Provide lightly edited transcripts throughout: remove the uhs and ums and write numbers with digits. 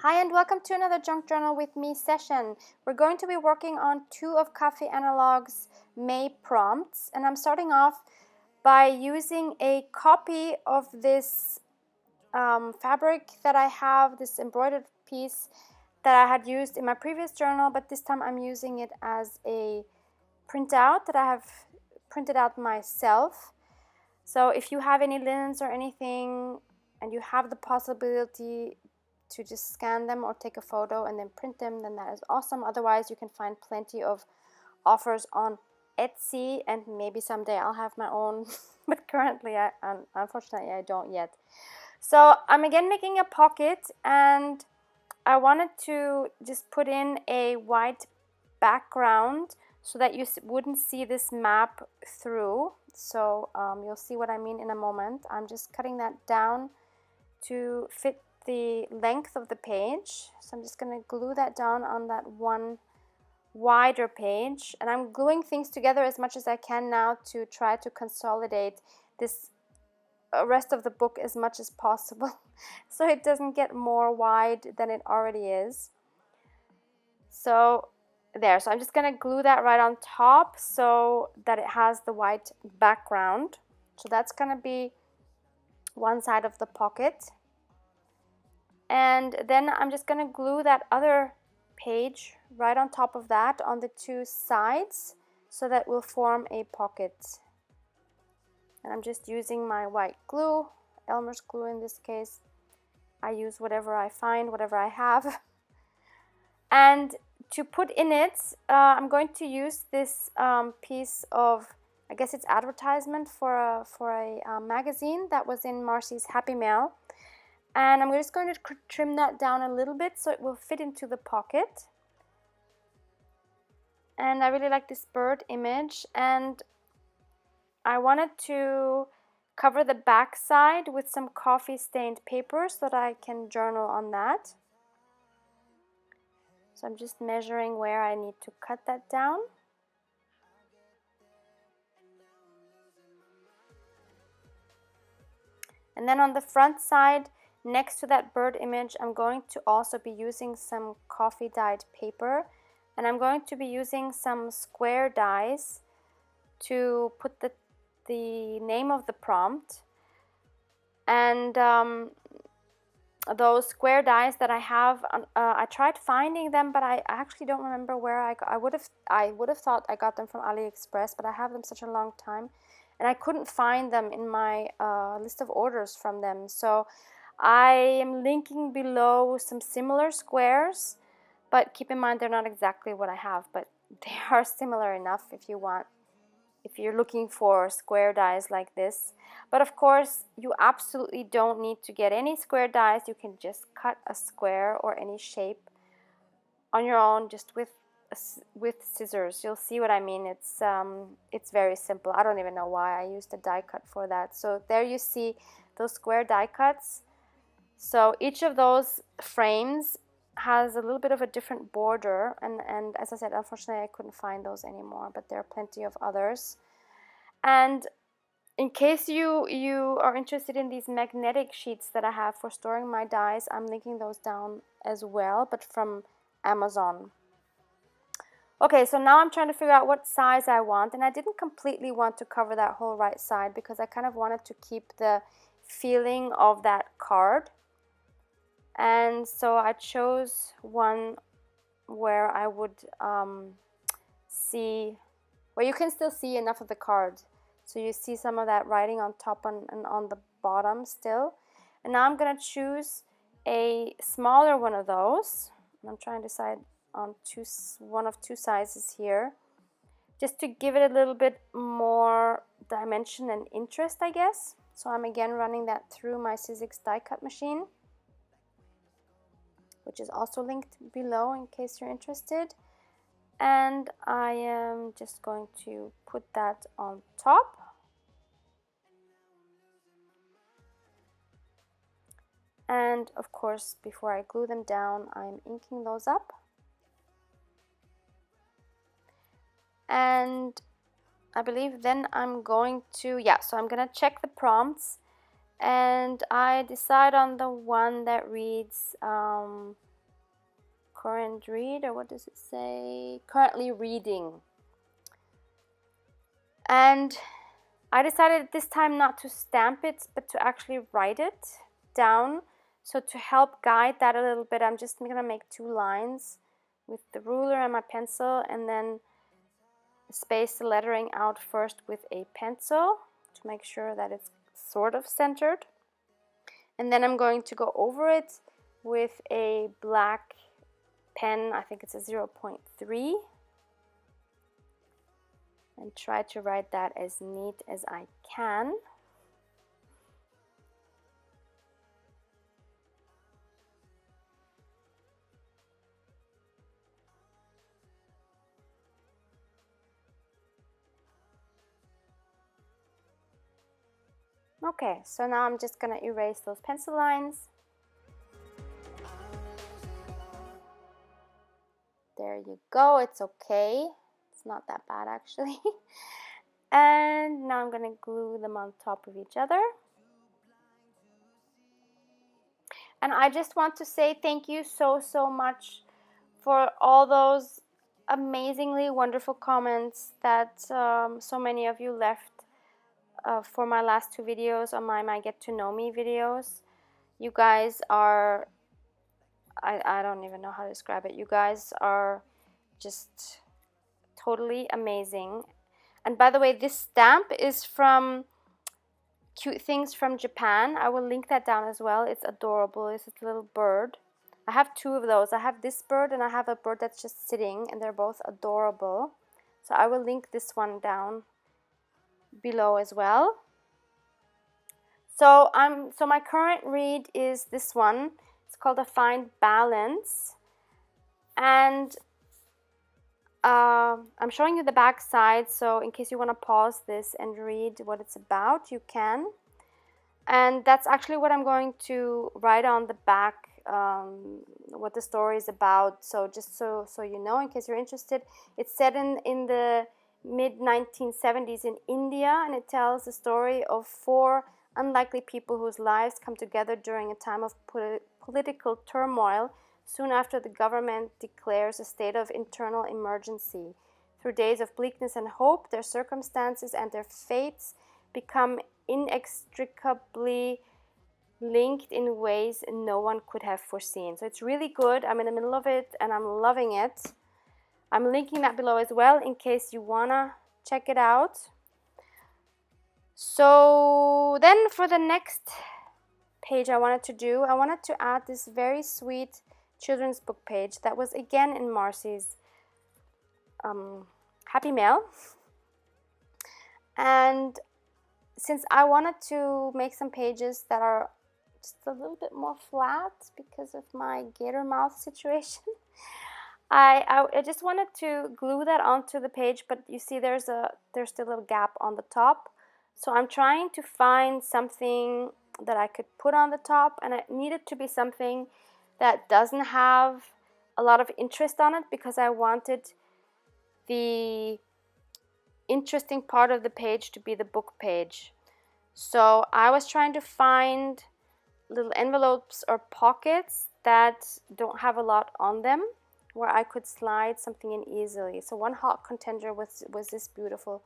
Hi and welcome to another Junk Journal with me session. We're going to be working on 2 of Café Analog's May prompts, and I'm starting off by using a copy of this fabric that I have, this embroidered piece that I had used in my previous journal, but this time I'm using it as a printout that I have printed out myself. So if you have any linens or anything and you have the possibility to just scan them or take a photo and then print them, then that is awesome. Otherwise, you can find plenty of offers on Etsy, and maybe someday I'll have my own, but currently, unfortunately, I don't yet. So I'm again making a pocket, and I wanted to just put in a white background so that you wouldn't see this map through. So you'll see what I mean in a moment. I'm just cutting that down to fit the length of the page. So I'm just going to glue that down on that one wider page, and I'm gluing things together as much as I can now to try to consolidate this rest of the book as much as possible so it doesn't get more wide than it already is. So there, so I'm just going to glue that right on top so that it has the white background. So that's going to be one side of the pocket. And then I'm just going to glue that other page right on top of that on the 2 sides so that will form a pocket. And I'm just using my white glue, Elmer's glue in this case. I use whatever I find, whatever I have. And to put in it, I'm going to use this piece of, I guess it's advertisement for a magazine that was in Marcy's Happy Mail. And I'm just going to trim that down a little bit so it will fit into the pocket. And I really like this bird image, and I wanted to cover the back side with some coffee stained paper so that I can journal on that. So I'm just measuring where I need to cut that down. And then on the front side, next to that bird image, I'm going to also be using some coffee dyed paper, and I'm going to be using some square dies to put the name of the prompt. And those square dies that I have, I tried finding them, but I actually don't remember where I would have thought I got them from AliExpress, but I have them such a long time, and I couldn't find them in my list of orders from them. So I am linking below some similar squares, but keep in mind they're not exactly what I have, but they are similar enough if you're looking for square dies like this. But of course, you absolutely don't need to get any square dies. You can just cut a square or any shape on your own just with scissors. You'll see what I mean. It's very simple. I don't even know why I used a die cut for that. So there you see those square die cuts. So each of those frames has a little bit of a different border, and as I said, unfortunately I couldn't find those anymore, but there are plenty of others. And in case you are interested in these magnetic sheets that I have for storing my dies, I'm linking those down as well, but from Amazon. Okay, so now I'm trying to figure out what size I want, and I didn't completely want to cover that whole right side because I kind of wanted to keep the feeling of that card. And so I chose one where I would see, where you can still see enough of the card. So you see some of that writing on top and on the bottom still. And now I'm going to choose a smaller one of those. I'm trying to decide on one of 2 sizes here, just to give it a little bit more dimension and interest, I guess. So I'm again running that through my Sizzix die cut machine, which is also linked below in case you're interested. And I am just going to put that on top. And of course, before I glue them down, I'm inking those up. And I believe then I'm going to, so I'm going to check the prompts, and I decide on the one that reads current read, or what does it say? Currently reading. And I decided this time not to stamp it, but to actually write it down. So to help guide that a little bit, I'm just gonna make 2 lines with the ruler and my pencil, and then space the lettering out first with a pencil to make sure that it's sort of centered. And then I'm going to go over it with a black pen, I think it's a 0.3, and try to write that as neat as I can. Okay, so now I'm just gonna erase those pencil lines. There you go, it's okay. It's not that bad actually. And now I'm gonna glue them on top of each other. And I just want to say thank you so much for all those amazingly wonderful comments that so many of you left for my last 2 videos on my Get to Know Me videos. You guys are, I don't even know how to describe it. You guys are just totally amazing. And by the way, this stamp is from Cute Things from Japan. I will link that down as well. It's adorable. It's a little bird. I have 2 of those. I have this bird and I have a bird that's just sitting, and they're both adorable. So I will link this one down below as well. So my current read is this one. It's called A Fine Balance, and I'm showing you the back side, so in case you want to pause this and read what it's about, you can. And that's actually what I'm going to write on the back, what the story is about. So just so you know, in case you're interested, it's set in the mid-1970s in India, and it tells the story of 4 unlikely people whose lives come together during a time of political turmoil soon after the government declares a state of internal emergency. Through days of bleakness and hope, their circumstances and their fates become inextricably linked in ways no one could have foreseen. So it's really good. I'm in the middle of it and I'm loving it. I'm linking that below as well in case you wanna check it out. So then for the next page I wanted to add this very sweet children's book page that was again in Marcy's Happy Mail. And since I wanted to make some pages that are just a little bit more flat because of my gator mouth situation, I just wanted to glue that onto the page, but you see there's still a gap on the top. So I'm trying to find something that I could put on the top, and it needed to be something that doesn't have a lot of interest on it, because I wanted the interesting part of the page to be the book page. So I was trying to find little envelopes or pockets that don't have a lot on them, where I could slide something in easily. So one hot contender was this beautiful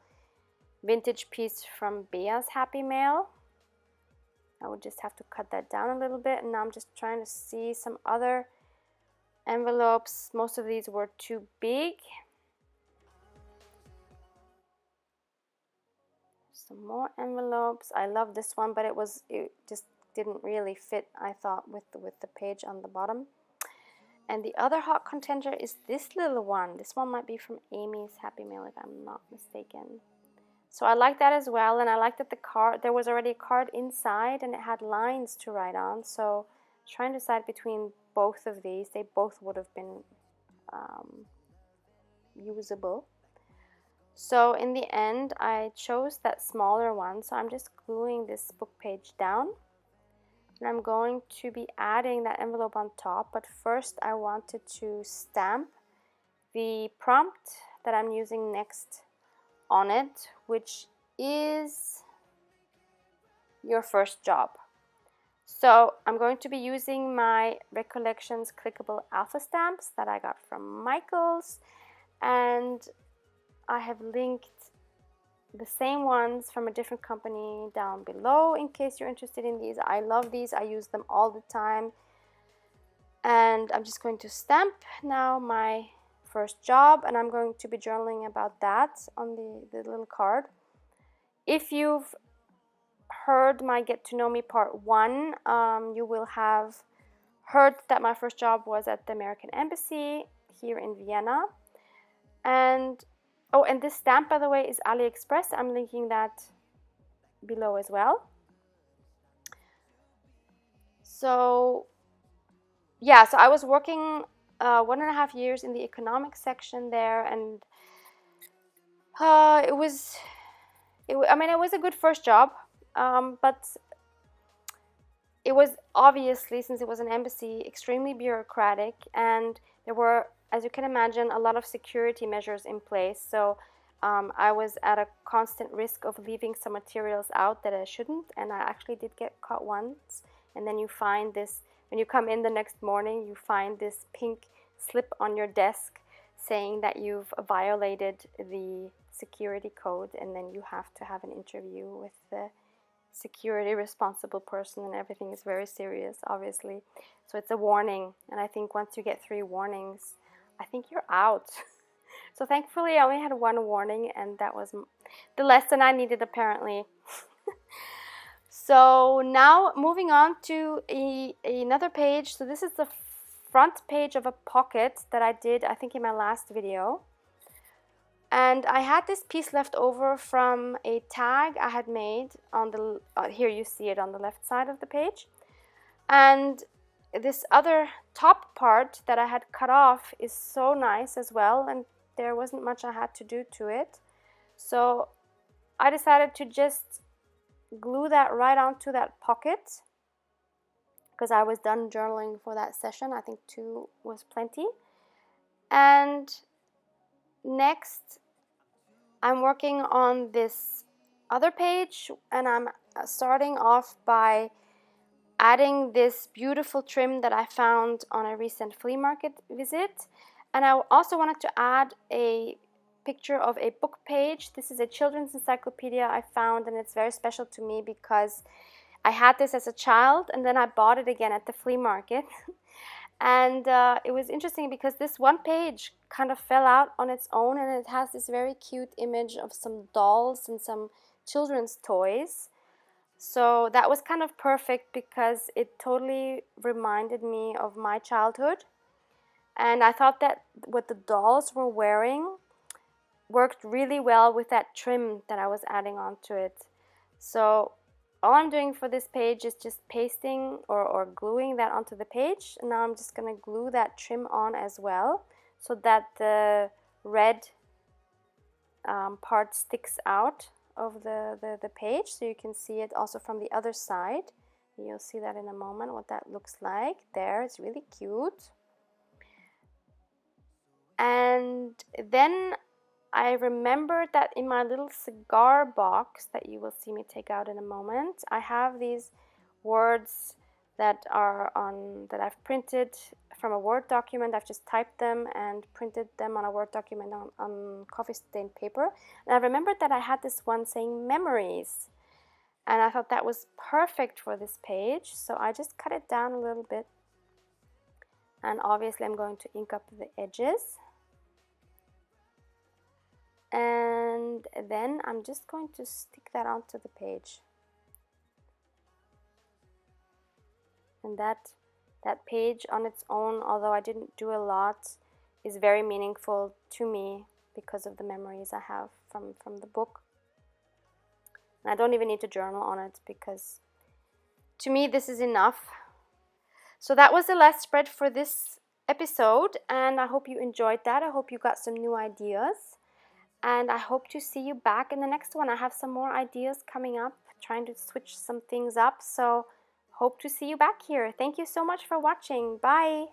vintage piece from Bea's Happy Mail. I would just have to cut that down a little bit, and now I'm just trying to see some other envelopes. Most of these were too big. Some more envelopes. I love this one, but it just didn't really fit, I thought, with the page on the bottom. And the other hot contender is this little one. This one might be from Amy's Happy Mail, if I'm not mistaken. So I like that as well, and I like that the card, there was already a card inside and it had lines to write on. So trying to decide between both of these. They both would have been usable. So in the end, I chose that smaller one. So I'm just gluing this book page down. And I'm going to be adding that envelope on top. But first I wanted to stamp the prompt that I'm using next on it, which is your first job. So I'm going to be using my Recollections clickable alpha stamps that I got from Michaels, and I have linked the same ones from a different company down below in case you're interested in these. I love these. I use them all the time. And I'm just going to stamp now my first job, and I'm going to be journaling about that on the little card. If you've heard my Get to Know Me Part 1, you will have heard that my first job was at the American Embassy here in Vienna. And oh, and this stamp, by the way, is AliExpress. I'm linking that below as well. So yeah, so I was working 1.5 years in the economics section there, and it was a good first job, but it was obviously, since it was an embassy, extremely bureaucratic, and there were, as you can imagine, a lot of security measures in place. So I was at a constant risk of leaving some materials out that I shouldn't, and I actually did get caught once. And then you find this, when you come in the next morning, you find this pink slip on your desk saying that you've violated the security code, and then you have to have an interview with the security responsible person, and everything is very serious, obviously. So it's a warning, and I think once you get 3 warnings, I think you're out. So thankfully I only had 1 warning, and that was the lesson I needed, apparently. So now moving on to another page. So this is the front page of a pocket that I did, I think, in my last video. And I had this piece left over from a tag I had made on the, here you see it on the left side of the page. And this other top part that I had cut off is so nice as well, and there wasn't much I had to do to it. So I decided to just glue that right onto that pocket, because I was done journaling for that session. I think 2 was plenty. And next, I'm working on this other page, and I'm starting off by adding this beautiful trim that I found on a recent flea market visit. And I also wanted to add a picture of a book page. This is a children's encyclopedia I found, and it's very special to me because I had this as a child, and then I bought it again at the flea market. And it was interesting because this one page kind of fell out on its own, and it has this very cute image of some dolls and some children's toys. So that was kind of perfect because it totally reminded me of my childhood. And I thought that what the dolls were wearing worked really well with that trim that I was adding onto it. So all I'm doing for this page is just pasting or gluing that onto the page. And now I'm just going to glue that trim on as well, so that the red part sticks out of the page, so you can see it also from the other side. You'll see that in a moment, what that looks like. There, it's really cute. And then I remembered that in my little cigar box that you will see me take out in a moment, I have these words that are that I've printed from a Word document. I've just typed them and printed them on a Word document on coffee stained paper. And I remembered that I had this one saying memories, and I thought that was perfect for this page. So I just cut it down a little bit, and obviously I'm going to ink up the edges. And then I'm just going to stick that onto the page. And that page on its own, although I didn't do a lot, is very meaningful to me because of the memories I have from the book. And I don't even need to journal on it, because to me this is enough. So that was the last spread for this episode, and I hope you enjoyed that. I hope you got some new ideas. And I hope to see you back in the next one. I have some more ideas coming up, trying to switch some things up. So hope to see you back here. Thank you so much for watching. Bye.